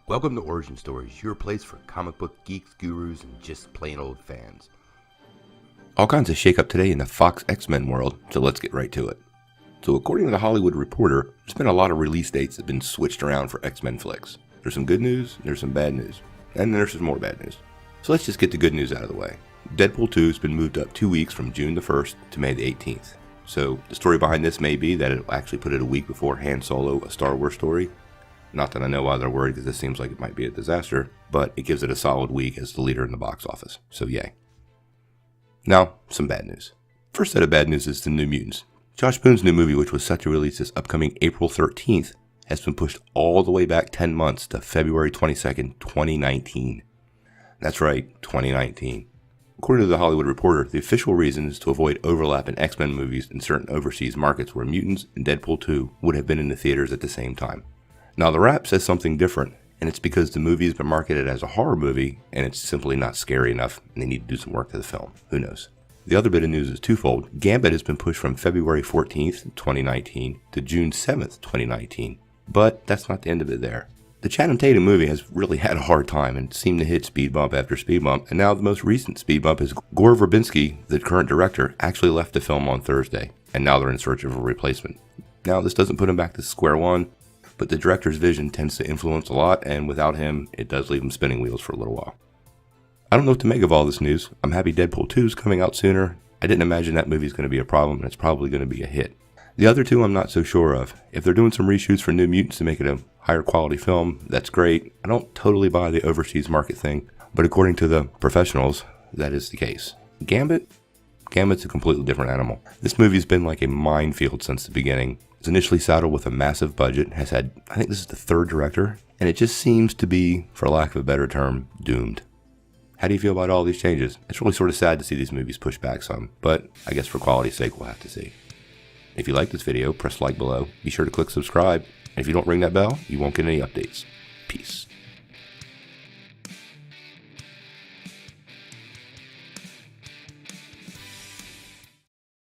Welcome to Origin Stories, your place for comic book geeks, gurus, and just plain old fans. All kinds of shakeup today in the Fox Xmen world, so let's get right to it. So according to the Hollywood Reporter, there's been a lot of release dates that have been switched around for Xmen flicks. There's some good news, there's some bad news, and there's some more bad news. So let's just get the good news out of the way. Deadpool 2 has been moved up 2 weeks from June the 1st to May the 18th. So the story behind this may be that it'll actually put it a week before Han Solo, a Star Wars story. Not that I know why they're worried, because this seems like it might be a disaster, but it gives it a solid week as the leader in the box office, so yay. Now, some bad news. First set of bad news is the New Mutants. Josh Boone's new movie, which was set to release this upcoming April 13th, has been pushed all the way back 10 months to February 22nd, 2019. That's right, 2019. According to the Hollywood Reporter, the official reason is to avoid overlap in X-Men movies in certain overseas markets where Mutants and Deadpool 2 would have been in the theaters at the same time. Now the rap says something different, and it's because the movie has been marketed as a horror movie, and it's simply not scary enough, and they need to do some work to the film. Who knows? The other bit of news is twofold. Gambit has been pushed from February 14th, 2019 to June 7th, 2019. But that's not the end of it there. The Channing Tatum movie has really had a hard time and seemed to hit speed bump after speed bump, and now the most recent speed bump is Gore Verbinski, the current director, actually left the film on Thursday, and now they're in search of a replacement. Now this doesn't put him back to square one, but the director's vision tends to influence a lot, and without him, it does leave him spinning wheels for a little while. I don't know what to make of all this news. I'm happy Deadpool 2 is coming out sooner. I didn't imagine that movie is going to be a problem, and it's probably going to be a hit. The other two I'm not so sure of. If they're doing some reshoots for New Mutants to make it a higher quality film, that's great. I don't totally buy the overseas market thing, but according to the professionals, that is the case. Gambit's a completely different animal. This movie's been like a minefield since the beginning. It's initially saddled with a massive budget, has had, I think this is the third director, and it just seems to be, for lack of a better term, doomed. How do you feel about all these changes? It's really sort of sad to see these movies pushed back some, but I guess for quality's sake we'll have to see. If you like this video, press like below, be sure to click subscribe, and if you don't ring that bell, you won't get any updates. Peace.